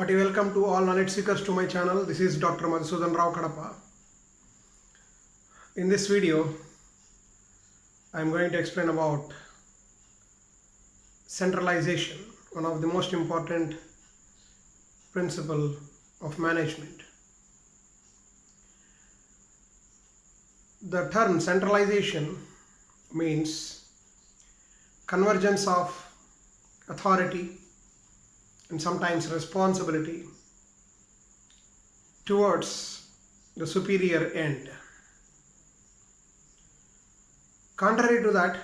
Hearty welcome to all knowledge seekers to my channel. This is Dr. Madhusudan Rao Kadapa. In this video, I am going to explain about centralization, one of the most important principle of management. The term centralization means convergence of authority and sometimes responsibility towards the superior end. Contrary to that,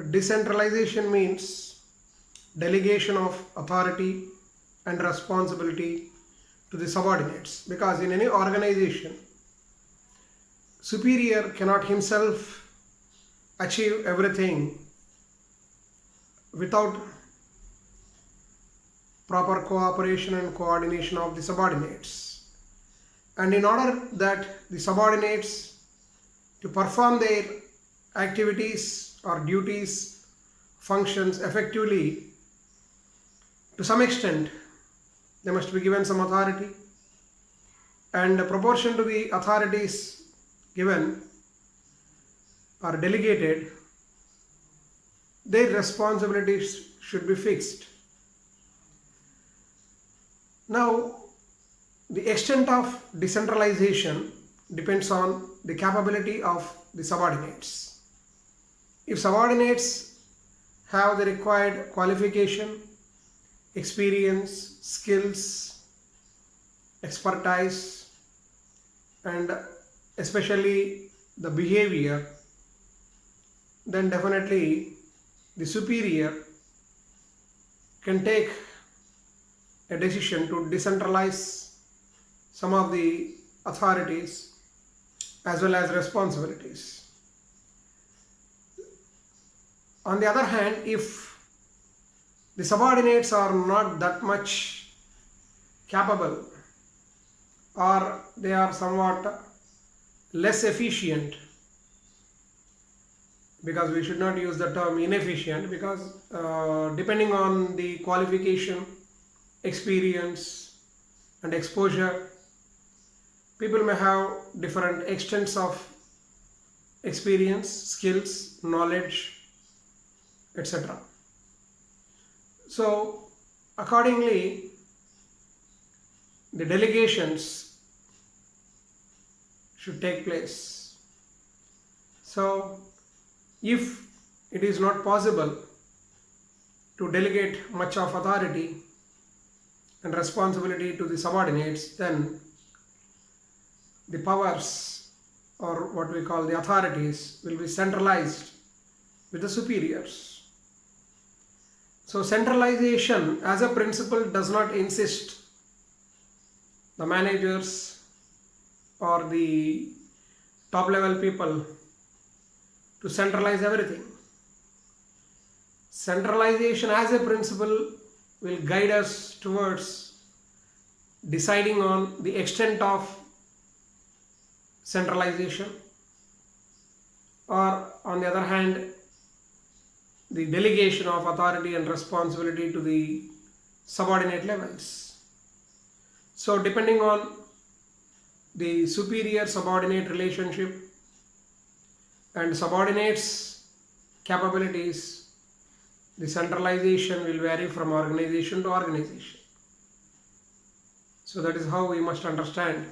decentralization means delegation of authority and responsibility to the subordinates, because in any organization, superior cannot himself achieve everything without proper cooperation and coordination of the subordinates. And in order that the subordinates to perform their activities or duties, functions effectively, to some extent they must be given some authority, and the proportion to the authorities given or delegated, their responsibilities should be fixed. Now, the extent of decentralization depends on the capability of the subordinates. If subordinates have the required qualification, experience, skills, expertise, and especially the behavior, then definitely the superior can take a decision to decentralize some of the authorities as well as responsibilities. On the other hand, if the subordinates are not that much capable, or they are somewhat less efficient, because we should not use the term inefficient, because depending on the qualification, experience and exposure, people may have different extents of experience, skills, knowledge, etc. So accordingly, the delegations should take place. So if it is not possible to delegate much of authority and responsibility to the subordinates, then the powers, or what we call the authorities, will be centralized with the superiors. So centralization as a principle does not insist the managers or the top level people to centralize everything. Centralization as a principle will guide us towards deciding on the extent of centralization, or on the other hand, the delegation of authority and responsibility to the subordinate levels. So depending on the superior subordinate relationship and subordinates capabilities, the centralization will vary from organization to organization. So that is how we must understand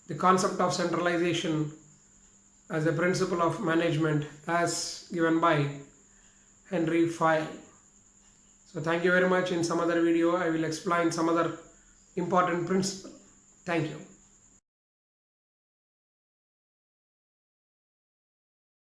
the concept of centralization as a principle of management as given by Henry Fayol. So thank you very much. In some other video, I will explain some other important principle. Thank you.